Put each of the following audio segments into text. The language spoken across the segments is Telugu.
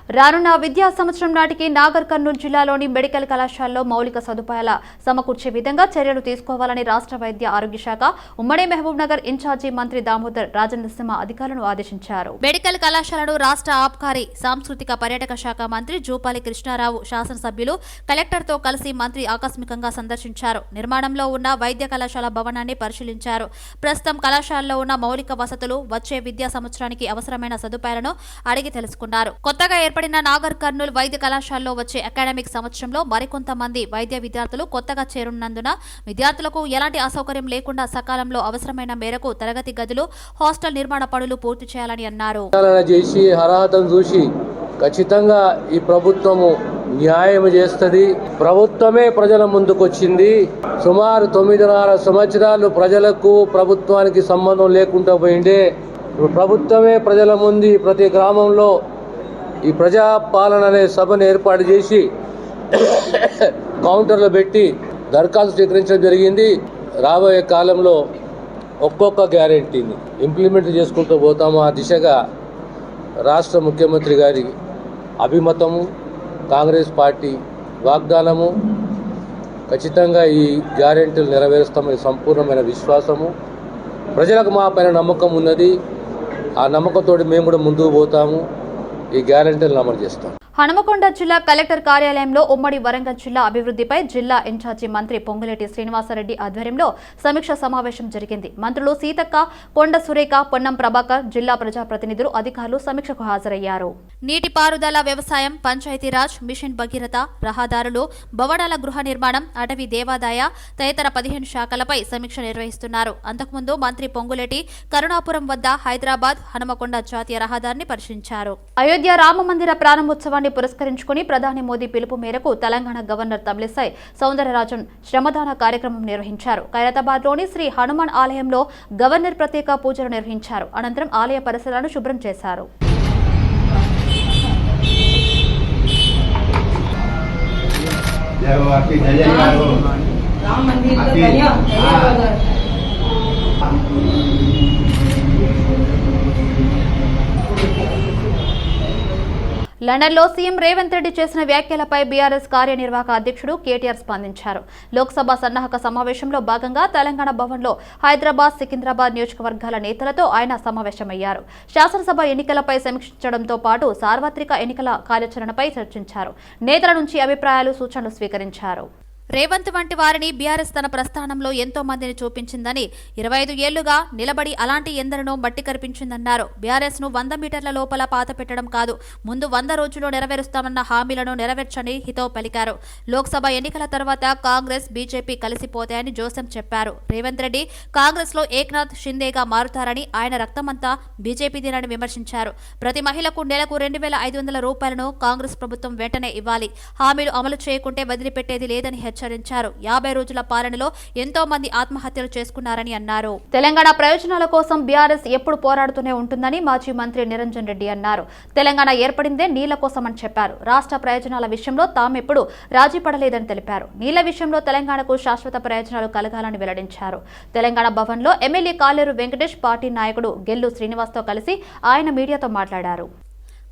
రానున్న విద్యా సంవత్సరం నాటికి నాగర్ కర్నూలు జిల్లాలోని మెడికల్ కళాశాలలో మౌలిక సదుపాయాల సమకూర్చే విధంగా చర్యలు తీసుకోవాలని రాష్ట్ర వైద్య ఆరోగ్య శాఖ ఉమ్మడి మహబూబ్ నగర్ ఇన్ఛార్జి మంత్రి దామోదర్ రాజనరసింహ అధికారులను ఆదేశించారు. మెడికల్ కళాశాలను రాష్ట్ర ఆబ్కారీ సాంస్కృతిక పర్యాటక శాఖ మంత్రి జూపాలి కృష్ణారావు శాసనసభ్యులు కలెక్టర్తో కలిసి మంత్రి ఆకస్మికంగా సందర్శించారు. నిర్మాణంలో ఉన్న వైద్య కళాశాల భవనాన్ని పరిశీలించారు. ప్రస్తుతం కళాశాలలో ఉన్న మౌలిక వసతులు, వచ్చే విద్యా సంవత్సరానికి అవసరమైన సదుపాయాలను అడిగి తెలుసుకున్నారు. కొత్తగా ఏర్పడిన నాగర్ కర్నూలు వైద్య కళాశాలలో వచ్చే అకాడమిక్ సంవత్సరంలో మరికొంతమంది వైద్య విద్యార్థులు కొత్తగా చేరున్నందున విద్యార్థులకు ఎలాంటి అసౌకర్యం లేకుండా సకాలంలో అవసరమైన మేరకు తరగతి గదులు, హాస్టల్ నిర్మాణ పనులు పూర్తి చేయాలని అన్నారు. ఖచ్చితంగా ఈ ప్రభుత్వము న్యాయం చేస్తుంది. ప్రభుత్వమే ప్రజల ముందుకొచ్చింది. సుమారు 9.5 సంవత్సరాలు ప్రజలకు ప్రభుత్వానికి సంబంధం లేకుండా పోయిండే ప్రభుత్వమే ప్రజల ముందు ప్రతి గ్రామంలో ఈ ప్రజాపాలన అనే సభను ఏర్పాటు చేసి కౌంటర్లు పెట్టి దరఖాస్తు స్వీకరించడం జరిగింది. రాబోయే కాలంలో ఒక్కొక్క గ్యారెంటీని ఇంప్లిమెంట్ చేసుకుంటూ పోతాము. ఆ దిశగా రాష్ట్ర ముఖ్యమంత్రి గారి అభిమతము, కాంగ్రెస్ పార్టీ వాగ్దానము, ఖచ్చితంగా ఈ గ్యారెంటీలు నెరవేరుస్తామని సంపూర్ణమైన విశ్వాసము, ప్రజలకు మా పైన నమ్మకం ఉన్నది. ఆ నమ్మకంతో మేము కూడా ముందుకు పోతాము. ఈ గ్యారెంటీలను అమలు చేస్తాం. హనుమకొండ జిల్లా కలెక్టర్ కార్యాలయంలో ఉమ్మడి వరంగల్ జిల్లా అభివృద్ధిపై జిల్లా ఇన్ఛార్జి మంత్రి పొంగులేటి శ్రీనివాసరెడ్డి ఆధ్వర్యంలో సమీక్ష సమావేశం జరిగింది. మంత్రులు సీతక్క, కొండ సురేఖ, పొన్నం ప్రభాకర్, జిల్లా ప్రజాప్రతినిధులు, అధికారులు సమీక్షకు హాజరయ్యారు. నీటిపారుదల, వ్యవసాయం, పంచాయతీరాజ్, మిషన్ భగీరథ, రహదారులు, భవనాల గృహ నిర్మాణం, అటవీ, దేవాదాయ తదితర 15 శాఖలపై సమీక్ష నిర్వహిస్తున్నారు. అంతకుముందు మంత్రి పొంగులేటి కరుణాపురం వద్ద హైదరాబాద్ హనుమకొండ జాతీయ రహదారిని పరిశీలించారు. అయోధ్య రామమందిర ప్రారంభోత్సవాన్ని పురస్కరించుకుని ప్రధాని మోదీ పిలుపు మేరకు తెలంగాణ గవర్నర్ తమిళిసై సౌందరరాజన్ శ్రమదాన కార్యక్రమం నిర్వహించారు. ఖైరతాబాద్లోని శ్రీ హనుమాన్ ఆలయంలో గవర్నర్ ప్రత్యేక పూజలు నిర్వహించారు. అనంతరం ఆలయ పరిసరాలను శుభ్రం చేశారు. లండన్లో సీఎం రేవంత్ రెడ్డి చేసిన వ్యాఖ్యలపై బీఆర్ఎస్ కార్యనిర్వాహక అధ్యక్షుడు కేటీఆర్ స్పందించారు. లోక్సభ సన్నాహక సమావేశంలో భాగంగా తెలంగాణ భవన్లో హైదరాబాద్, సికింద్రాబాద్ నియోజకవర్గాల నేతలతో ఆయన సమావేశమయ్యారు. శాసనసభ ఎన్నికలపై సమీక్షించడంతో పాటు సార్వత్రిక ఎన్నికల కార్యాచరణపై చర్చించారు. నేతల నుంచి అభిప్రాయాలు, సూచనలు స్వీకరించారు. రేవంత్ వంటి వారిని బీఆర్ఎస్ తన ప్రస్థానంలో ఎంతో మందిని చూపించిందని, 25 ఏళ్లుగా నిలబడి అలాంటి ఎందరినో మట్టి కరిపించిందన్నారు. బీఆర్ఎస్ ను 100 మీటర్ల లోపల పాత పెట్టడం కాదు, ముందు 100 రోజుల్లో నెరవేరుస్తామన్న హామీలను నెరవేర్చని హితవు పలికారు. లోక్సభ ఎన్నికల తర్వాత కాంగ్రెస్, బీజేపీ కలిసిపోతాయని జోసెం చెప్పారు. రేవంత్ రెడ్డి కాంగ్రెస్ లో ఏక్నాథ్ షిందేగా మారుతారని, ఆయన రక్తమంతా బీజేపీదేనని విమర్శించారు. ప్రతి మహిళకు నెలకు 2,500 రూపాయలను కాంగ్రెస్ ప్రభుత్వం వెంటనే ఇవ్వాలి, హామీలు అమలు చేయకుంటే వదిలిపెట్టేది లేదని హెచ్చరించారు. 50 రోజుల పాలనలో ఎంతో మంది ఆత్మహత్యలు చేసుకున్నారని అన్నారు. తెలంగాణ ప్రయోజనాల కోసం బీఆర్ఎస్ ఎప్పుడు పోరాడుతూనే ఉంటుందని మాజీ మంత్రి నిరంజన్ రెడ్డి అన్నారు. తెలంగాణ ఏర్పడిందే నీళ్ల కోసమని చెప్పారు. రాష్ట్ర ప్రయోజనాల విషయంలో తామెప్పుడు రాజీ పడలేదని తెలిపారు. నీళ్ల విషయంలో తెలంగాణకు శాశ్వత ప్రయోజనాలు కలగాలని వెల్లడించారు. తెలంగాణ భవన్లో ఎమ్మెల్యే కాలేరు వెంకటేష్, పార్టీ నాయకుడు గెల్లు శ్రీనివాస్తో కలిసి ఆయన మీడియాతో మాట్లాడారు.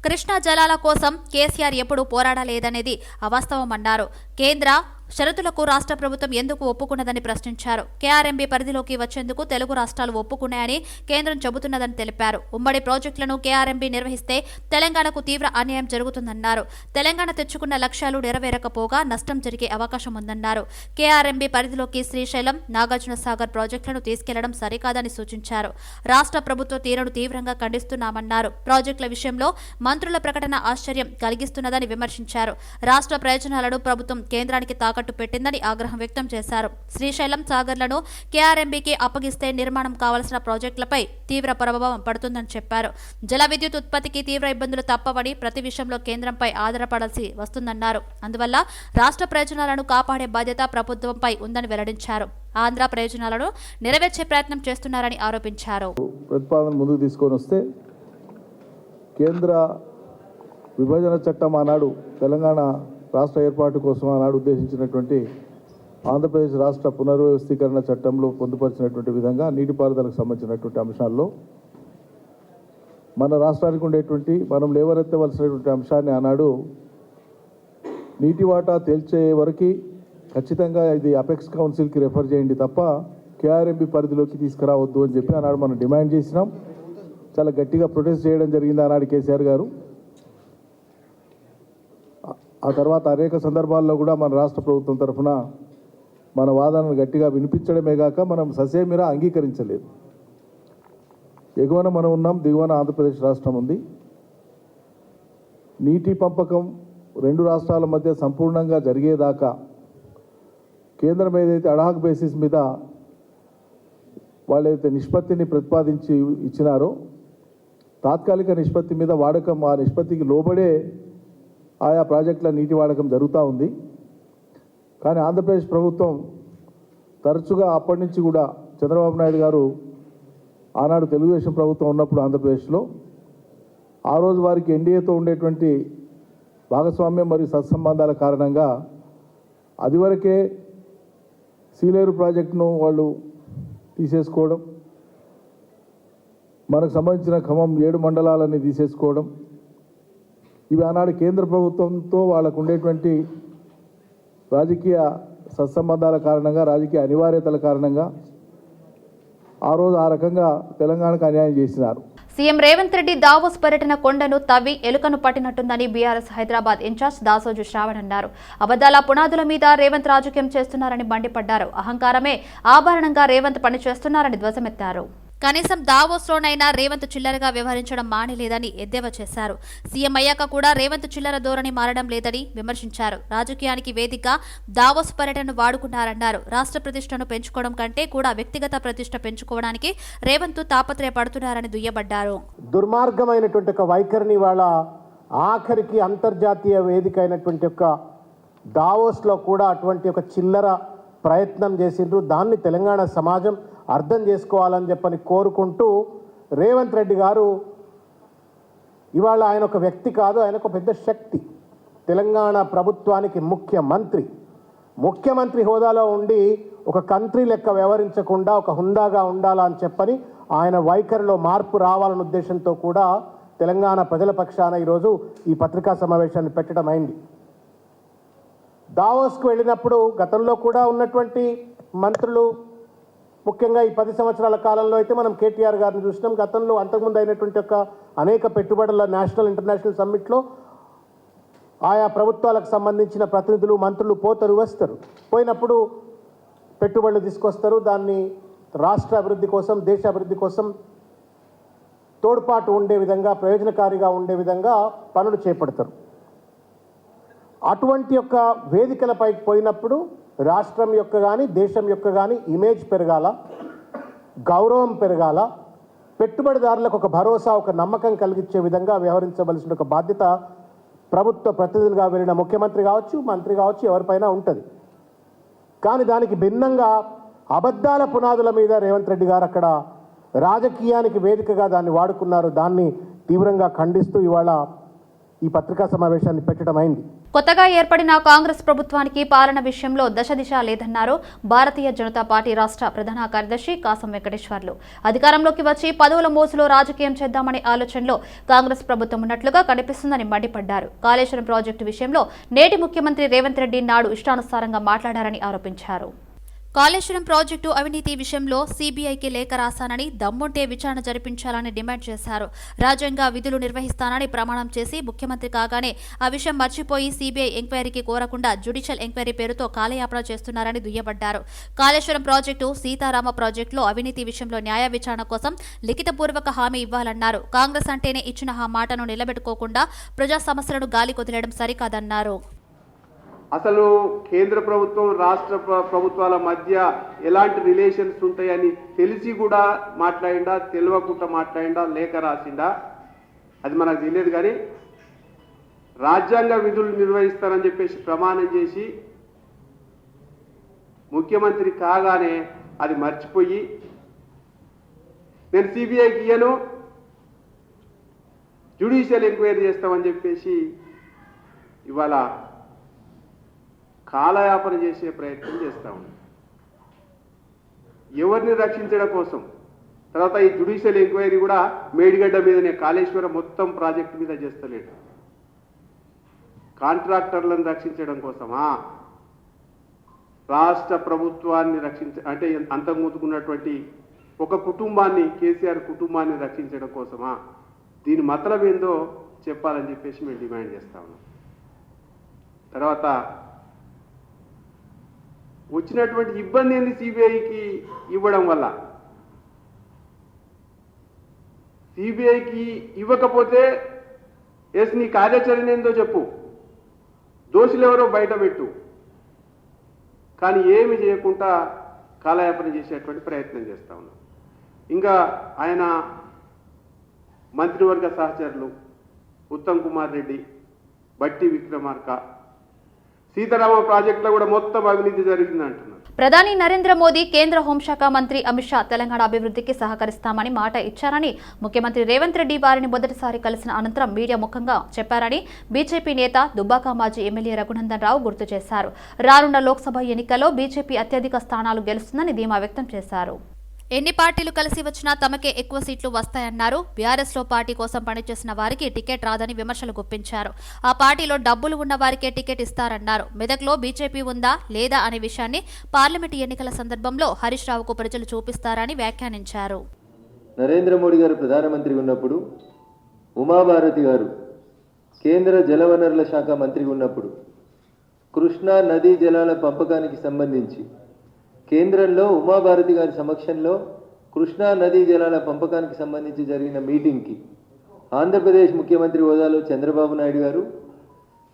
కృష్ణా జలాల కోసం కేసీఆర్ ఎప్పుడు పోరాడలేదనేది అవాస్తవమన్నారు. కేంద్ర షరతులకు రాష్ట్ర ప్రభుత్వం ఎందుకు ఒప్పుకున్నదని ప్రశ్నించారు. కేఆర్ఎంబీ పరిధిలోకి వచ్చేందుకు తెలుగు రాష్ట్రాలు ఒప్పుకున్నాయని కేంద్రం చెబుతున్నదని తెలిపారు. ఉమ్మడి ప్రాజెక్టులను కేఆర్ఎంబీ నిర్వహిస్తే తెలంగాణకు తీవ్ర అన్యాయం జరుగుతుందన్నారు. తెలంగాణ తెచ్చుకున్న లక్ష్యాలు నెరవేరకపోగా నష్టం జరిగే అవకాశం ఉందన్నారు. కేఆర్ఎంబీ పరిధిలోకి శ్రీశైలం, నాగార్జున సాగర్ ప్రాజెక్టులను తీసుకెళ్లడం సరికాదని సూచించారు. రాష్ట్ర ప్రభుత్వ తీరును తీవ్రంగా ఖండిస్తున్నామన్నారు. ప్రాజెక్టుల విషయంలో మంత్రుల ప్రకటన ఆశ్చర్యం కలిగిస్తున్నదని విమర్శించారు. రాష్ట్ర ప్రయోజనాలను ప్రభుత్వం కేంద్రానికి తాకట్టు పెట్టిందని ఆగ్రహం వ్యక్తం చేశారు. శ్రీశైలం, సాగర్లను కేఆర్ఎంబీకి అప్పగిస్తే నిర్మాణం కావాల్సిన ప్రాజెక్టులపై తీవ్ర ప్రభావం పడుతుందని చెప్పారు. జల విద్యుత్ ఉత్పత్తికి తీవ్ర ఇబ్బందులు తప్పవని, ప్రతి విషయంలో కేంద్రంపై ఆధారపడాల్సి వస్తుందన్నారు. అందువల్ల రాష్ట్ర ప్రయోజనాలను కాపాడే బాధ్యత ప్రభుత్వంపై ఉందని వెల్లడించారు. ఆంధ్ర ప్రయోజనాలను నెరవేర్చే ప్రయత్నం చేస్తున్నారని ఆరోపించారు. ప్రతిపాదన ముందుకు తీసుకొని వస్తే కేంద్ర విభజన చట్టం ఆనాడు తెలంగాణ రాష్ట్ర ఏర్పాటు కోసం ఆనాడు ఉద్దేశించినటువంటి ఆంధ్రప్రదేశ్ రాష్ట్ర పునర్వ్యవస్థీకరణ చట్టంలో పొందుపరిచినటువంటి విధంగా నీటిపారుదలకు సంబంధించినటువంటి అంశాల్లో మన రాష్ట్రానికి ఉండేటువంటి మనం లేవనెత్తవలసినటువంటి అంశాన్ని ఆనాడు నీటి వాటా తేల్చే వరకు ఖచ్చితంగా ఇది అపెక్స్ కౌన్సిల్కి రెఫర్ చేయండి తప్ప కేఆర్ఎంబి పరిధిలోకి తీసుకురావద్దు అని చెప్పి ఆనాడు మనం డిమాండ్ చేసినాం. చాలా గట్టిగా ప్రొటెస్ట్ చేయడం జరిగింది ఆనాడు కేసీఆర్ గారు. ఆ తర్వాత అనేక సందర్భాల్లో కూడా మన రాష్ట్ర ప్రభుత్వం తరఫున మన వాదనను గట్టిగా వినిపించడమే కాక మనం ససేమిరా అంగీకరించలేదు. ఎగువన మనం ఉన్నాం, దిగువన ఆంధ్రప్రదేశ్ రాష్ట్రం ఉంది. నీటి పంపకం రెండు రాష్ట్రాల మధ్య సంపూర్ణంగా జరిగేదాకా కేంద్రం ఏదైతే అడాక్ బేసిస్ మీద వాళ్ళైతే నిష్పత్తిని ప్రతిపాదించి ఇచ్చినారో తాత్కాలిక నిష్పత్తి మీద వాడకం, ఆ నిష్పత్తికి లోబడే ఆయా ప్రాజెక్టుల నీటి వాడకం జరుగుతూ ఉంది. కానీ ఆంధ్రప్రదేశ్ ప్రభుత్వం తరచుగా అప్పటి నుంచి కూడా చంద్రబాబు నాయుడు గారు ఆనాడు తెలుగుదేశం ప్రభుత్వం ఉన్నప్పుడు ఆంధ్రప్రదేశ్లో ఆ రోజు వారికి ఎన్డీఏతో ఉండేటువంటి భాగస్వామ్యం మరియు సత్సంబంధాల కారణంగా అదివరకే సీలేరు ప్రాజెక్టును వాళ్ళు తీసేసుకోవడం, మనకు సంబంధించిన ఖమ్మం 7 మండలాలని తీసేసుకోవడం, ఇవి ఆనాడు కేంద్ర ప్రభుత్వంతో వాళ్ళకు ఉండేటువంటి రాజకీయ సత్సంబంధాల కారణంగా, రాజకీయ అనివార్యతల కారణంగా ఆ రోజు ఆ రకంగా తెలంగాణకు అన్యాయం చేసినారు. సీఎం రేవంత్ రెడ్డి దావోస్ పర్యటన కొండను తవ్వి ఎలుకను పట్టినట్టుందని బీఆర్ఎస్ హైదరాబాద్ ఇన్ఛార్జ్ దాసోజు శ్రావణ్ అన్నారు. అబద్దాల పునాదుల మీద రేవంత్ రాజకీయం చేస్తున్నారని మండిపడ్డారు. అహంకారమే ఆభరణంగా రేవంత్ పనిచేస్తున్నారని ధ్వజమెత్తారు. కనీసం దావోస్లోనైనా రేవంత్ చిల్లరగా వ్యవహరించడం మానేలేదని ఎద్దేవా చేశారు. సీఎం అయ్యాక కూడా రేవంత్ చిల్లర ధోరణి మారడం లేదని విమర్శించారు. రాజకీయానికి వేదిక దావోస్ పర్యటనను వాడుకున్నారన్నారు. రాష్ట్ర ప్రతిష్టను పెంచుకోవడం కంటే కూడా వ్యక్తిగత ప్రతిష్ట పెంచుకోవడానికి రేవంత్ తాపత్రయపడుతున్నారని దుయ్యబడ్డారు. దుర్మార్గమైనటువంటి ఒక వైఖరిని వాళ్ళ ఆఖరికి అంతర్జాతీయ వేదిక అయినటువంటి ఒక దావోస్లో కూడా అటువంటి ఒక చిల్లర ప్రయత్నం చేసిండ్రు. దాన్ని తెలంగాణ సమాజం అర్థం చేసుకోవాలని చెప్పని కోరుకుంటూ రేవంత్ రెడ్డి గారు ఇవాళ ఆయన ఒక వ్యక్తి కాదు, ఆయన ఒక పెద్ద శక్తి. తెలంగాణ ప్రభుత్వానికి ముఖ్యమంత్రి హోదాలో ఉండి ఒక కంట్రీ లెక్క వ్యవహరించకుండా ఒక హుందాగా ఉండాలా అని చెప్పని ఆయన వైఖరిలో మార్పు రావాలన్న ఉద్దేశంతో కూడా తెలంగాణ ప్రజల పక్షాన ఈరోజు ఈ పత్రికా సమావేశాన్ని పెట్టడం అయింది. దావోస్కు వెళ్ళినప్పుడు గతంలో కూడా ఉన్నటువంటి మంత్రులు, ముఖ్యంగా ఈ 10 సంవత్సరాల కాలంలో అయితే మనం కేటీఆర్ గారిని చూసినాం. గతంలో అంతకుముందు అయినటువంటి ఒక అనేక పెట్టుబడుల నేషనల్ ఇంటర్నేషనల్ సమ్మిట్లో ఆయా ప్రభుత్వాలకు సంబంధించిన ప్రతినిధులు, మంత్రులు పోతారు, వస్తారు. పోయినప్పుడు పెట్టుబడులు తీసుకొస్తారు, దాన్ని రాష్ట్ర అభివృద్ధి కోసం, దేశ అభివృద్ధి కోసం తోడ్పాటు ఉండే విధంగా, ప్రయోజనకారిగా ఉండే విధంగా పనులు చేపడతారు. అటువంటి యొక్క వేదికలపైకి పోయినప్పుడు రాష్ట్రం యొక్క కానీ దేశం యొక్క కానీ ఇమేజ్ పెరగాల, గౌరవం పెరగాల, పెట్టుబడిదారులకు ఒక భరోసా, ఒక నమ్మకం కలిగించే విధంగా వ్యవహరించవలసిన ఒక బాధ్యత ప్రభుత్వ ప్రతినిధులుగా వెళ్ళిన ముఖ్యమంత్రి కావచ్చు, మంత్రి కావచ్చు, ఎవరిపైనా ఉంటుంది. కానీ దానికి భిన్నంగా అబద్ధాల పునాదుల మీద రేవంత్ రెడ్డి గారు అక్కడ రాజకీయానికి వేదికగా దాన్ని వాడుకున్నారు. దాన్ని తీవ్రంగా ఖండిస్తూ ఇవాళ ఈ పత్రికా సమావేశాన్ని పెట్టడం అయింది. కొత్తగా ఏర్పడిన కాంగ్రెస్ ప్రభుత్వానికి పాలన విషయంలో దశదిశ లేదన్నారు భారతీయ జనతా పార్టీ రాష్ట్ర ప్రధాన కార్యదర్శి కాసం వెంకటేశ్వర్లు. అధికారంలోకి వచ్చి పదవుల మోసులో రాజకీయం చేద్దామనే ఆలోచనలో కాంగ్రెస్ ప్రభుత్వం ఉన్నట్లుగా కనిపిస్తుందని మండిపడ్డారు. కాళేశ్వరం ప్రాజెక్టు విషయంలో నేటి ముఖ్యమంత్రి రేవంత్ రెడ్డి నాడు ఇష్టానుసారంగా మాట్లాడారని ఆరోపించారు. కాళేశ్వరం ప్రాజెక్టు అవినీతి విషయంలో సీబీఐకి లేఖ రాశానని, దమ్ముంటే విచారణ జరిపించాలని డిమాండ్ చేశారు. రాజ్యాంగ విధులు నిర్వహిస్తానని ప్రమాణం చేసి ముఖ్యమంత్రి కాగానే ఆ విషయం మర్చిపోయి సీబీఐ ఎంక్వైరీకి కోరకుండా జ్యుడిషియల్ ఎంక్వైరీ పేరుతో కాలయాపన చేస్తున్నారని దుయ్యబడ్డారు. కాళేశ్వరం ప్రాజెక్టు, సీతారామ ప్రాజెక్టులో అవినీతి విషయంలో న్యాయ విచారణ కోసం లిఖితపూర్వక హామీ ఇవ్వాలన్నారు. కాంగ్రెస్ అంటేనే ఇచ్చిన ఆ మాటను నిలబెట్టుకోకుండా ప్రజా సమస్యలను గాలి కొదిలేయడం సరికాదన్నారు. అసలు కేంద్ర ప్రభుత్వం రాష్ట్ర ప్రభుత్వాల మధ్య ఎలాంటి రిలేషన్స్ ఉంటాయని తెలిసి కూడా మాట్లాడిండా, తెలియకుండా మాట్లాడిండా, లేఖ రాసిండా అది మనకు తెలియదు. కానీ రాజ్యాంగ విధులు నిర్వహిస్తారని చెప్పేసి ప్రమాణం చేసి ముఖ్యమంత్రి కాగానే అది మర్చిపోయి నేను సిబిఐకి ఇయ్యను, జ్యుడిషియల్ ఎంక్వైరీ చేస్తామని చెప్పేసి ఇవాళ కాలయాపన చేసే ప్రయత్నం చేస్తా ఉన్నాం. ఎవరిని రక్షించడం కోసం, తర్వాత ఈ జ్యుడిషియల్ ఎంక్వైరీ కూడా మేడిగడ్డ మీదనే, కాళేశ్వరం మొత్తం ప్రాజెక్టు మీద చేస్తలేడు. కాంట్రాక్టర్లను రక్షించడం కోసమా, రాష్ట్ర ప్రభుత్వాన్ని అంటే అంతకుముందుకున్నటువంటి ఒక కుటుంబాన్ని, కేసీఆర్ కుటుంబాన్ని రక్షించడం కోసమా? దీని మతలబ్ ఏందో చెప్పాలని చెప్పేసి మేము డిమాండ్ చేస్తా ఉన్నాం. తర్వాత వచ్చినటువంటి ఇబ్బంది ఏంది సిబిఐకి ఇవ్వడం వల్ల? సిబిఐకి ఇవ్వకపోతే ఎస్ నీ కార్యాచరణ ఏందో చెప్పు, దోషులు ఎవరో బయట పెట్టు, కానీ ఏమి చేయకుండా కాలయాపన చేసేటువంటి ప్రయత్నం చేస్తా ఉన్నాం. ఇంకా ఆయన మంత్రివర్గ సహచరులు ఉత్తమ్ కుమార్ రెడ్డి, బట్టి విక్రమార్క, సీతారామ ప్రాజెక్టులో కూడా మొత్తం అవినీతి జరిగింది అంటున్నారు. ప్రధాని నరేంద్ర మోదీ కేంద్ర హోంశాఖ మంత్రి అమిత్ షా తెలంగాణ అభివృద్ధికి సహకరిస్తామని మాట ఇచ్చారని ముఖ్యమంత్రి రేవంత్ రెడ్డి వారిని మొదటిసారి కలిసిన అనంతరం మీడియా ముఖంగా చెప్పారని బీజేపీ నేత దుబ్బాక మాజీ ఎమ్మెల్యే రఘునందన్ రావు గుర్తు చేశారు. రానున్న లోక్సభ ఎన్నికల్లో బీజేపీ అత్యధిక స్థానాలు గెలుస్తుందని ధీమా వ్యక్తం చేశారు. ఎన్ని పార్టీలు కలిసి వచ్చినా తమకే ఎక్కువ సీట్లు వస్తాయన్నారు. బీఆర్ఎస్ లో పార్టీ కోసం పనిచేసిన వారికి టికెట్ రాదని విమర్శలు గుప్పించారు. ఆ పార్టీలో డబ్బులు ఉన్న వారికే టికెట్ ఇస్తారన్నారు. మెదక్లో బీజేపీ ఉందా లేదా అనే విషయాన్ని పార్లమెంటు ఎన్నికల సందర్భంలో హరీష్ రావుకు ప్రజలు చూపిస్తారని వ్యాఖ్యానించారు. నరేంద్ర మోడీ గారు ప్రధానమంత్రి ఉన్నప్పుడు, ఉమాభారతి గారు కేంద్ర జలవనరుల శాఖ మంత్రి ఉన్నప్పుడు కృష్ణా నదీ జలాల పంపకానికి సంబంధించి కేంద్రంలో ఉమాభారతి గారి సమక్షంలో కృష్ణా నదీ జలాల పంపకానికి సంబంధించి జరిగిన మీటింగ్కి ఆంధ్రప్రదేశ్ ముఖ్యమంత్రి హోదాలో చంద్రబాబు నాయుడు గారు,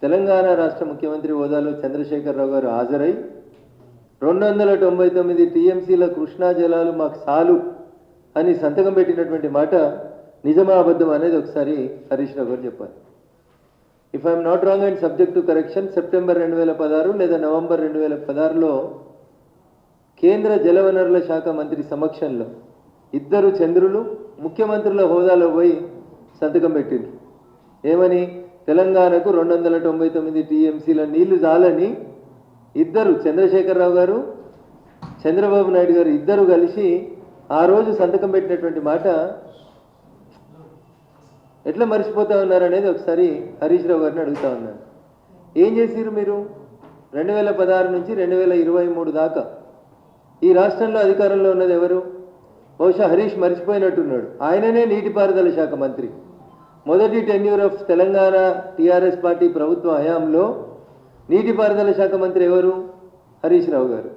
తెలంగాణ రాష్ట్ర ముఖ్యమంత్రి హోదాలో చంద్రశేఖరరావు గారు హాజరై 299 టీఎంసీల కృష్ణా జలాలు మాకు చాలు అని సంతకం పెట్టినటువంటి మాట నిజమా అబద్ధం అనేది ఒకసారి హరీష్ రావు గారు చెప్పాలి. If I'm not wrong and subject to correction, September 2016 లేదా నవంబర్ 2016లో కేంద్ర జలవనరుల శాఖ మంత్రి సమక్షంలో ఇద్దరు చంద్రులు ముఖ్యమంత్రుల హోదాలో పోయి సంతకం పెట్టిండ్రు. ఏమని? తెలంగాణకు 299 టీఎంసీల నీళ్లు చాలని ఇద్దరు, చంద్రశేఖరరావు గారు, చంద్రబాబు నాయుడు గారు ఇద్దరు కలిసి ఆ రోజు సంతకం పెట్టినటువంటి మాట ఎట్లా మర్చిపోతా ఉన్నారనేది ఒకసారి హరీష్ రావు గారిని అడుగుతా ఉన్నాను. ఏం చేసిరు మీరు? 2016 నుంచి 2023 దాకా ఈ రాష్ట్రంలో అధికారంలో ఉన్నది ఎవరు? బహుశా హరీష్ మర్చిపోయినట్టున్నాడు. ఆయననే నీటిపారుదల శాఖ మంత్రి. మొదటి tenure of Telangana TRS party ప్రభుత్వ హయాంలో నీటిపారుదల శాఖ మంత్రి ఎవరు? హరీష్ రావు గారు.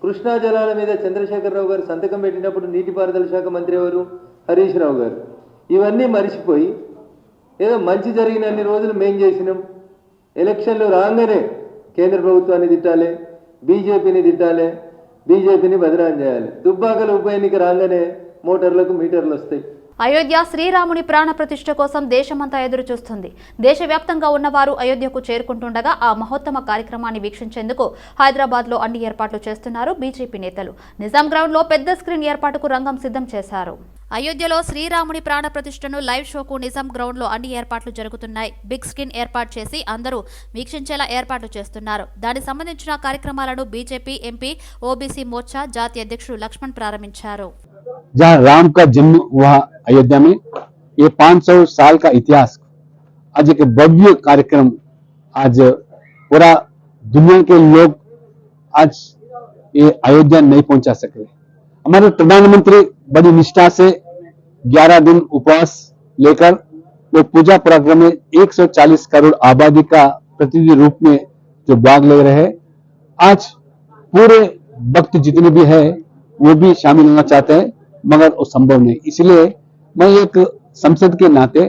కృష్ణా జలాల మీద చంద్రశేఖరరావు గారు సంతకం పెట్టినప్పుడు నీటిపారుదల శాఖ మంత్రి ఎవరు? హరీష్ రావు గారు. ఇవన్నీ మరిచిపోయి ఏదో మంచి జరిగినన్ని రోజులు మేం చేసినాం, ఎలక్షన్లు రాగానే కేంద్ర ప్రభుత్వాన్ని తిట్టాలి, బీజేపీని తిట్టాలి, బీజేపీని బదనాం చేయాలి. దుబ్బాకల ఉప ఎన్నిక రాగానే మోటార్లకు మీటర్లు వస్తాయి. అయోధ్య శ్రీరాముని ప్రాణ ప్రతిష్ఠ కోసం దేశమంతా ఎదురు చూస్తుంది. దేశవ్యాప్తంగా ఉన్నవారు అయోధ్యకు చేరుకుంటుండగా ఆ మహోత్తమ కార్యక్రమాన్ని వీక్షించేందుకు హైదరాబాద్ లో అన్ని ఏర్పాట్లు చేస్తున్నారు బీజేపీ నేతలు. నిజాం గ్రౌండ్ లో పెద్ద స్క్రీన్ ఏర్పాటుకు రంగం సిద్ధం చేశారు. అయోధ్యలో శ్రీరాముని ప్రాణ ప్రతిష్ఠను లైవ్ షోకు నిజాం గ్రౌండ్ లో అన్ని ఏర్పాట్లు జరుగుతున్నాయి. బిగ్ స్క్రీన్ ఏర్పాటు చేసి అందరూ వీక్షించేలా ఏర్పాట్లు చేస్తున్నారు. దానికి సంబంధించిన కార్యక్రమాలను బీజేపీ ఎంపీ ఓబీసీ మోర్చా జాతీయ అధ్యక్షుడు లక్ష్మణ్ ప్రారంభించారు. जहाँ राम का जन्म हुआ अयोध्या में, ये 500 साल का इतिहास, आज एक भव्य कार्यक्रम, आज पूरा दुनिया के लोग आज ये अयोध्या नहीं पहुंचा सके. हमारे प्रधानमंत्री बड़ी निष्ठा से 11 दिन उपवास लेकर वो पूजा प्रोग्राम में 140 करोड़ आबादी का प्रतिनिधि रूप में जो भाग ले रहे हैं. आज पूरे भक्त जितने भी है वो भी शामिल होना चाहते हैं, मगर वो संभव नहीं. इसलिए मैं एक संसद के नाते,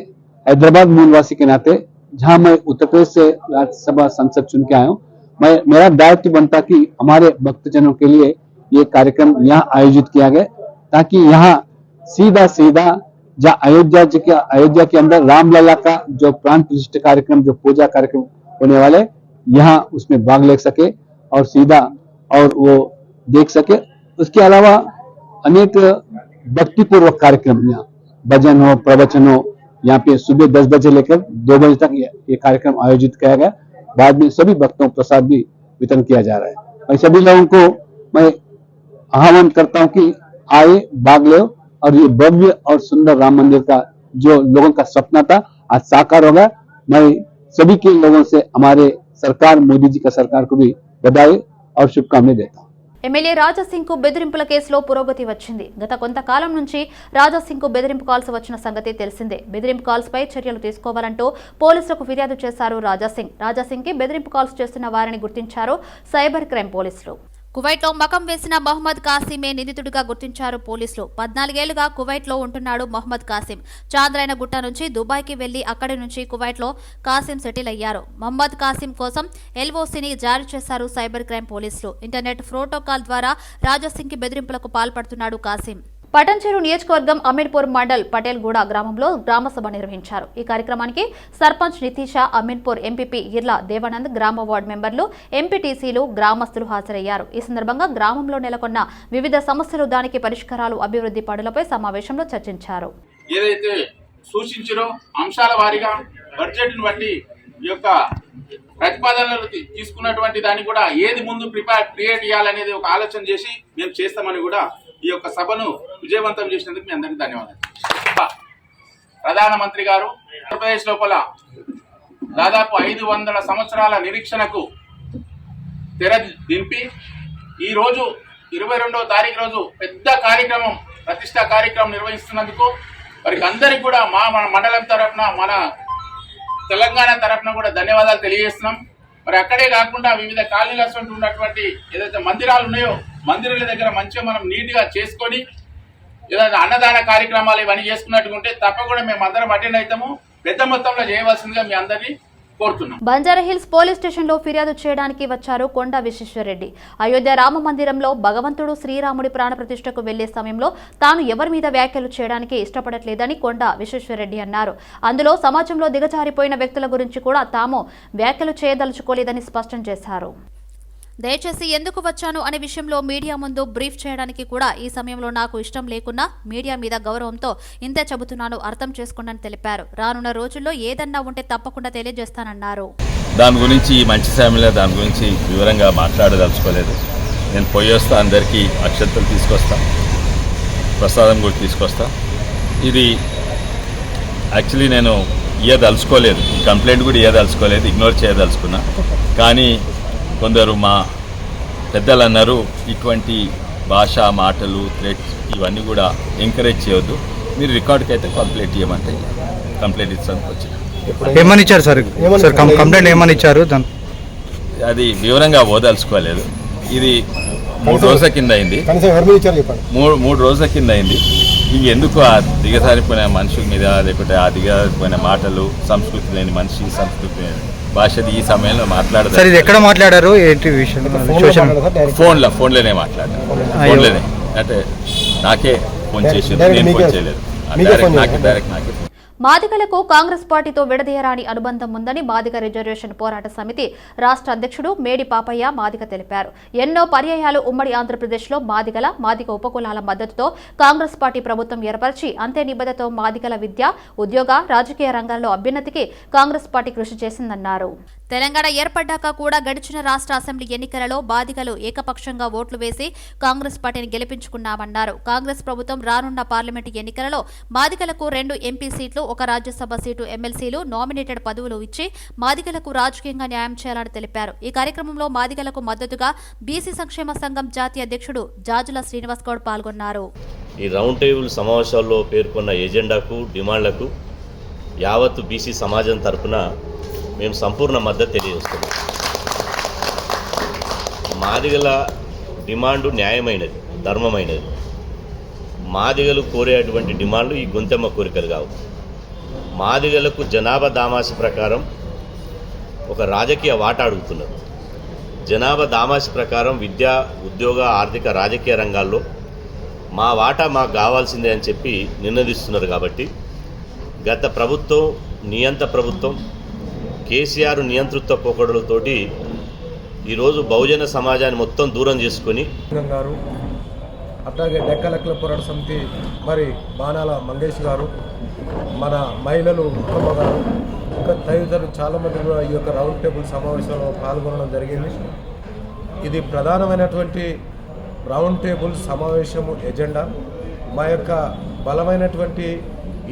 हैदराबाद मूलवासी के नाते, जहां मैं उत्तर प्रदेश से राज्यसभा संसद चुन के आया हूं, मेरा दायित्व बनता कि हमारे भक्तजनों के लिए ये कार्यक्रम यहाँ आयोजित किया गया, ताकि यहाँ सीधा जहाँ अयोध्या के अंदर रामलला का जो प्राण प्रतिष्ठा कार्यक्रम, जो पूजा कार्यक्रम होने वाले, यहाँ उसमें भाग ले सके और सीधा और वो देख सके. उसके अलावा अनेक भक्तिपूर्वक कार्यक्रम, यहाँ भजन हो, प्रवचन हो, यहाँ पे सुबह 10 बजे लेकर 2 बजे तक ये कार्यक्रम आयोजित किया गया. बाद में सभी भक्तों को प्रसाद भी वितरण किया जा रहा है. मैं सभी लोगों को मैं आह्वान करता हूँ कि आए, भाग लो और ये भव्य और सुंदर राम मंदिर का जो लोगों का सपना था आज साकार होगा। मैं सभी के लोगों से हमारे सरकार मोदी जी का सरकार को भी बधाई और शुभकामनाएं देता हूँ। ఎమ్మెల్యే రాజాసింగ్ కు బెదిరింపుల కేసులో పురోగతి వచ్చింది. గత కొంతకాలం నుంచి రాజాసింగ్ కు బెదిరింపు కాల్స్ వచ్చిన సంగతి తెలిసిందే. బెదిరింపు కాల్స్ పై చర్యలు తీసుకోవాలంటూ పోలీసులకు ఫిర్యాదు చేశారు రాజాసింగ్. రాజాసింగ్ కి బెదిరింపు కాల్స్ చేస్తున్న వారిని గుర్తించారు సైబర్ క్రైమ్ పోలీసులు. కువైట్లో మకం వేసిన మహమ్మద్ కాసిమే నిందితుడిగా గుర్తించారు పోలీసులు. 14 ఏళ్లుగా కువైట్లో ఉంటున్నాడు మహమ్మద్ కాసిం. చాంద్రాయన గుట్ట నుంచి దుబాయ్కి వెళ్లి అక్కడి నుంచి కువైట్లో కాసిం సెటిల్ అయ్యారు. మహమ్మద్ కాసిం కోసం ఎల్ఓసిని జారీ చేశారు సైబర్ క్రైమ్ పోలీసులు. ఇంటర్నెట్ ప్రోటోకాల్ ద్వారా రాజాసింగ్ కి బెదిరింపులకు పాల్పడుతున్నాడు కాసిం. పటంచెరు నియోజకవర్గం అమీన్పూర్ మండల్ పటేల్గూడ గ్రామంలో గ్రామసభ నిర్వహించారు. ఈ కార్యక్రమానికి సర్పంచ్ నితీషా, అమీన్పూర్ ఎంపీపీ ఇర్లా దేవానంద్, గ్రామ వార్డు మెంబర్లు, ఎంపీటీసీలు, గ్రామస్తులు హాజరయ్యారు. ఈ సందర్భంగా గ్రామంలో నెలకొన్న వివిధ సమస్యలు, దానికి పరిష్కారాలు, అభివృద్ధి పనులపై సమావేశంలో చర్చించారు. ఏదైతే సూచించారో అంశాల వారీగా బడ్జెట్ను బట్టి ఈ యొక్క ప్రతిపాదనలు తీసుకున్నటువంటి దాన్ని కూడా ఏది ముందు క్రియేట్ చేయాలనేది ఒక ఆలోచన చేసి మేము చేస్తామని కూడా ఈ యొక్క సభను విజయవంతం చేసినందుకు మీ అందరికీ ధన్యవాదాలు. ప్రధానమంత్రి గారు ఆంధ్రప్రదేశ్ లోపల దాదాపు 500 సంవత్సరాల నిరీక్షణకు తెర దింపి ఈ రోజు 22వ తారీఖు రోజు పెద్ద కార్యక్రమం, ప్రతిష్టా కార్యక్రమం నిర్వహిస్తున్నందుకు వారికి అందరికీ కూడా మన మండలం తరఫున, మన తెలంగాణ తరఫున కూడా ధన్యవాదాలు తెలియజేస్తున్నాం. మరి అక్కడే కాకుండా వివిధ కాలనీల ఉన్నటువంటి ఏదైతే మందిరాలు ఉన్నాయో మందిరాల దగ్గర మంచిగా మనం నీట్గా చేసుకొని ఏదైనా అన్నదాన కార్యక్రమాలు ఇవన్నీ చేసుకున్నట్టుగా ఉంటే తప్పకుండా మేము అందరం అటెండ్ అవుతాము. పెద్ద మొత్తంలో చేయవలసిందిగా మీ అందరినీ కోరుతున్నాం. బంజారాహిల్స్ పోలీస్ స్టేషన్ లో ఫిర్యాదు చేయడానికి వచ్చారు కొండ విశ్వేశ్వరరెడ్డి. అయోధ్య రామ మందిరంలో భగవంతుడు శ్రీరాముడి ప్రాణప్రతిష్ఠకు వెళ్లే సమయంలో తాను ఎవరి మీద వ్యాఖ్యలు చేయడానికి ఇష్టపడట్లేదని కొండ విశ్వేశ్వరరెడ్డి అన్నారు. అందులో సమాజంలో దిగజారిపోయిన వ్యక్తుల గురించి కూడా తాము వ్యాఖ్యలు చేయదలుచుకోలేదని స్పష్టం చేశారు. దయచేసి ఎందుకు వచ్చాను అనే విషయంలో మీడియా ముందు బ్రీఫ్ చేయడానికి కూడా ఈ సమయంలో నాకు ఇష్టం లేకున్నా మీడియా మీద గౌరవంతో ఇంతే చెబుతున్నాను, అర్థం చేసుకోండి తెలిపారు. రానున్న రోజుల్లో ఏదన్నా ఉంటే తప్పకుండా తెలియజేస్తానన్నారు. దాని గురించి మంచి సమయంలో దాని గురించి వివరంగా మాట్లాడదలుచుకోలేదు. నేను పోయి వస్తా, అందరికీ అక్షంతలు తీసుకొస్తా, ప్రసాదం కూడా తీసుకొస్తా. ఇది యాక్చువల్లీ నేను ఇయ్యదలుచుకోలేదు, ఈ కంప్లైంట్ కూడా ఇయ్యదలుచుకోలేదు, ఇగ్నోర్ చేయదలుచుకున్నా. కానీ కొందరు మా పెద్దలు అన్నారు ఇటువంటి భాష, మాటలు, థ్రెట్స్ ఇవన్నీ కూడా ఎంకరేజ్ చేయొద్దు, మీరు రికార్డుకి అయితే కంప్లైంట్ ఇవ్వమంటే కంప్లైంట్ ఇస్తానికి వచ్చిన. ఏమని ఇచ్చారు సార్? కంప్లైంట్ ఏమని ఇచ్చారు? అది వివరంగా ఓదలుచుకోలేదు. ఇది 3 రోజుల కింద అయింది, 3 రోజుల కింద అయింది. ఇది ఎందుకు ఆ దిగజారిపోయిన మనుషుల మీద, లేకపోతే ఆ దిగజారిపోయిన మాటలు, సంస్కృతి లేని మనిషి, సంస్కృతి లేని భాషది ఈ సమయంలో మాట్లాడదాం. ఇది ఎక్కడ మాట్లాడారు? ఏంటి విషయం? ఫోన్లోనే మాట్లాడారు. ఫోన్లోనే అంటే నాకే ఫోన్ చేసింది, నేను ఫోన్ చేయలేదు. డైరెక్ట్ నాకే. మాదిగలకు కాంగ్రెస్ పార్టీతో విడదీయరాని అనుబంధం ఉందని మాదిగ రిజర్వేషన్ పోరాట సమితి రాష్ట్ర అధ్యక్షుడు మేడి పాపయ్య మాదిగ తెలిపారు. ఎన్నో పర్యాయాలు ఉమ్మడి ఆంధ్రప్రదేశ్లో మాదిగ ఉపకులాల మద్దతుతో కాంగ్రెస్ పార్టీ ప్రభుత్వం ఏర్పరిచి అంతే నిబద్ధతో మాదిగల విద్య, ఉద్యోగ, రాజకీయ రంగాల్లో అభ్యున్నతికి కాంగ్రెస్ పార్టీ కృషి చేసిందన్నారు. తెలంగాణ ఏర్పడ్డాక కూడా గడిచిన రాష్ట్ర అసెంబ్లీ ఎన్నికలలో బాధికలు ఏకపక్షంగా ఓట్లు వేసి కాంగ్రెస్ పార్టీని గెలిపించుకున్నామన్నారు. కాంగ్రెస్ ప్రభుత్వం రానున్న పార్లమెంటు ఎన్నికలలో మాదిగలకు 2 ఎంపీ సీట్లు, 1 రాజ్యసభ సీటు, ఎమ్మెల్సీలు, నామినేటెడ్ పదవులు ఇచ్చి మాదిగలకు రాజకీయంగా న్యాయం చేయాలని తెలిపారు. ఈ కార్యక్రమంలో మాదిగలకు మద్దతుగా బీసీ సంక్షేమ సంఘం జాతీయ అధ్యక్షుడు జాజుల శ్రీనివాస్ గౌడ్ పాల్గొన్నారు. ఈ రౌండ్ టేబుల్ సమావేశాల్లో పేర్కొన్న ఎజెండాకు, డిమాండ్లకు యావత్తు బీసీ సమాజం తరఫున మేము సంపూర్ణ మద్దతు తెలియజేస్తున్నాం. మాదిగల డిమాండు న్యాయమైనది, ధర్మమైనది. మాదిగలు కోరేటువంటి డిమాండ్లు ఈ గొంతెమ్మ కోరికలు కావు. మాదిగలకు జనాభా దామాసి ప్రకారం ఒక రాజకీయ వాటా అడుగుతున్నారు. జనాభా దామాసి ప్రకారం విద్య, ఉద్యోగ, ఆర్థిక, రాజకీయ రంగాల్లో మా వాటా మాకు కావాల్సిందే అని చెప్పి నినదిస్తున్నారు. కాబట్టి గత ప్రభుత్వం, నియంత ప్రభుత్వం, కేసీఆర్ నియంతృత్వ పోకడలతోటి ఈరోజు బహుజన సమాజాన్ని మొత్తం దూరం చేసుకొని గారు, అట్లాగే డెక్కలెక్కల పోరాట సమితి మరి బాణాల మంగేష్ గారు, మన మహిళలు ఉత్తమ గారు, ఇంకా తదితరులు చాలామంది కూడా ఈ యొక్క రౌండ్ టేబుల్ సమావేశంలో పాల్గొనడం జరిగింది. ఇది ప్రధానమైనటువంటి రౌండ్ టేబుల్ సమావేశము ఎజెండా. మా యొక్క బలమైనటువంటి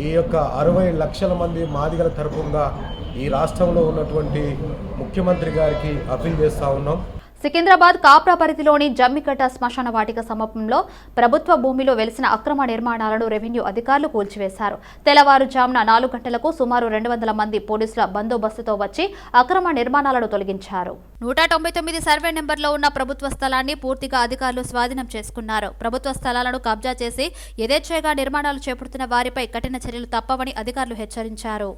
ఈ యొక్క 60 లక్షల మంది మాదిగల తరపున ఈ రాష్ట్రంలో ఉన్నటువంటి ముఖ్యమంత్రి గారికి అప్పీల్ చేస్తూ ఉన్నాం. సికింద్రాబాద్ కాప్రా పరిధిలోని జమ్మికట్ట శ్మశాన వాటిక సమీపంలో ప్రభుత్వ భూమిలో వెలిసిన అక్రమ నిర్మాణాలను రెవెన్యూ అధికారులు కూల్చివేశారు. తెల్లవారుజామున 4 గంటలకు సుమారు 200 మంది పోలీసుల బందోబస్తుతో వచ్చి అక్రమ నిర్మాణాలను తొలగించారు. 199 సర్వే నెంబర్లో ఉన్న ప్రభుత్వ స్థలాన్ని పూర్తిగా అధికారులు స్వాధీనం చేసుకున్నారు. ప్రభుత్వ స్థలాలను కబ్జా చేసి యథేచ్ఛగా నిర్మాణాలు చేపడుతున్న వారిపై కఠిన చర్యలు తప్పవని అధికారులు హెచ్చరించారు.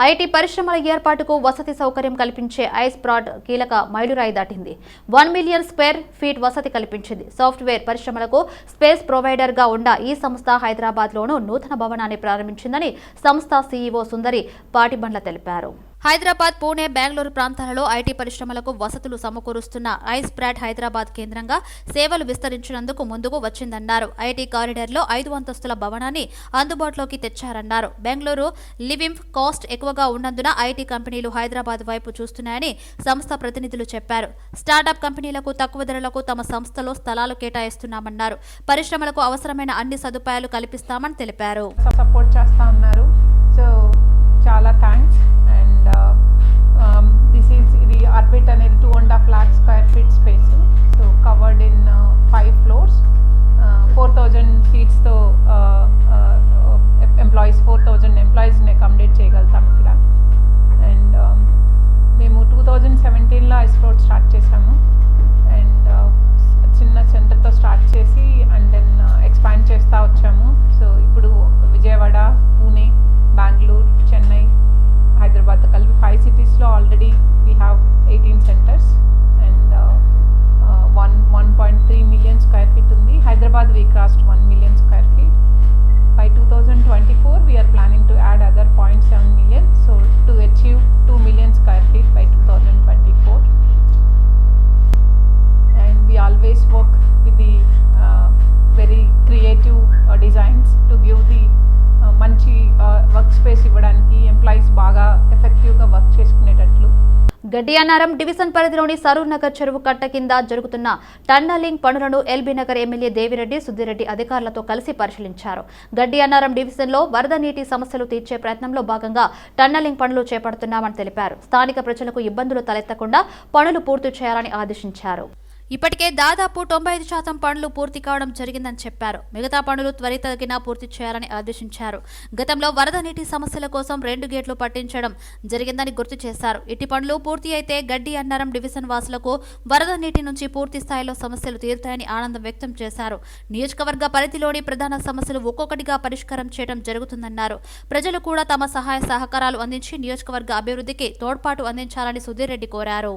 ఐటీ పరిశ్రమల ఏర్పాటుకు వసతి సౌకర్యం కల్పించే ఐస్ ప్రాడ్ కీలక మైలురాయి దాటింది. 1 మిలియన్ స్క్వేర్ ఫీట్ వసతి కల్పించింది. సాఫ్ట్వేర్ పరిశ్రమలకు స్పేస్ ప్రొవైడర్ గా ఉన్న ఈ సంస్థ హైదరాబాద్ లోనూ నూతన భవనాన్ని ప్రారంభించిందని సంస్థ సీఈఓ సుందరి పాటిబండ్ల తెలిపారు. హైదరాబాద్, పూణే, బెంగళూరు ప్రాంతాలలో ఐటీ పరిశ్రమలకు వసతులు సమకూరుస్తున్న ఐస్ ప్రాడ్ హైదరాబాద్ కేంద్రంగా సేవలు విస్తరించినందుకు ముందుకు వచ్చిందన్నారు. ఐటీ కారిడార్లో 5 అంతస్తుల భవనాన్ని అందుబాటులోకి తెచ్చారన్నారు. బెంగళూరు లివింగ్ కాస్ట్ ఎక్కువగా ఉన్నందున ఐటీ కంపెనీలు హైదరాబాద్ వైపు చూస్తున్నాయని సంస్థ ప్రతినిధులు చెప్పారు. స్టార్టప్ కంపెనీలకు తక్కువ ధరలకు తమ సంస్థలో స్థలాలు కేటాయిస్తున్నామన్నారు. పరిశ్రమలకు అవసరమైన అన్ని సదుపాయాలు కల్పిస్తామని తెలిపారు. సపోర్ట్ చేస్తా ఉన్నారు. సో చాలా thanks. This is the Arbit అనేది 2.5 lakh square feet space. So covered in 5 floors, 4,000 seats తో employees 4,000 employees ని అకామిడేట్ చేయగలుగుతాం ఇక్కడ. అండ్ మేము 2017లో ఐస్ ఫ్లోట్ స్టార్ట్ చేసాము. అండ్ చిన్న సెంటర్తో స్టార్ట్ చేసి అండ్ దెన్ ఎక్స్పాండ్ చేస్తూ వచ్చాము. సో ఇప్పుడు విజయవాడ, పూణే, బెంగళూరు, చెన్నై, హైదరాబాద్ కలిపి 5 cities already we have 18 centers and 1.3 million square feet undi. Hyderabad we crossed 1 million square feet. By 2024 we are planning to add other 0.7 million, so to achieve 2 million square feet by 2024. And we always work with the very creative designs to give the మంచి వర్క్ స్పేస్ ఇవ్వడానికి ఎంప్లాయీస్ బాగా ఎఫెక్టివ్గా వర్క్ చేసుకునేటట్లు. గడ్డి అన్నారం డివిజన్ పరిధిలోని సరూర్ నగర్ చెరువు కట్ట కింద జరుగుతున్న టన్నలింగ్ పనులను ఎల్బీ నగర్ ఎమ్మెల్యే దేవిరెడ్డి, సుద్దిరెడ్డి అధికారులతో కలిసి పరిశీలించారు. గడ్డి అన్నారం డివిజన్లో వరద నీటి సమస్యలు తీర్చే ప్రయత్నంలో భాగంగా టన్నలింగ్ పనులు చేపడుతున్నామని తెలిపారు. స్థానిక ప్రజలకు ఇబ్బందులు తలెత్తకుండా పనులు పూర్తి చేయాలని ఆదేశించారు. ఇప్పటికే దాదాపు 95% పనులు పూర్తి కావడం జరిగిందని చెప్పారు. మిగతా పనులు త్వరితగిన పూర్తి చేయాలని ఆదేశించారు. గతంలో వరద నీటి సమస్యల కోసం 2 గేట్లు పట్టించడం జరిగిందని గుర్తు చేశారు. ఇట్టి పనులు పూర్తి అయితే గడ్డి అన్నారం డివిజన్ వాసులకు వరద నీటి నుంచి పూర్తి స్థాయిలో సమస్యలు తీరుతాయని ఆనందం వ్యక్తం చేశారు. నియోజకవర్గ పరిధిలోని ప్రధాన సమస్యలు ఒక్కొక్కటిగా పరిష్కారం చేయడం జరుగుతుందన్నారు. ప్రజలు కూడా తమ సహాయ సహకారాలు అందించి నియోజకవర్గ అభివృద్ధికి తోడ్పాటు అందించాలని సుధీర్ రెడ్డి కోరారు.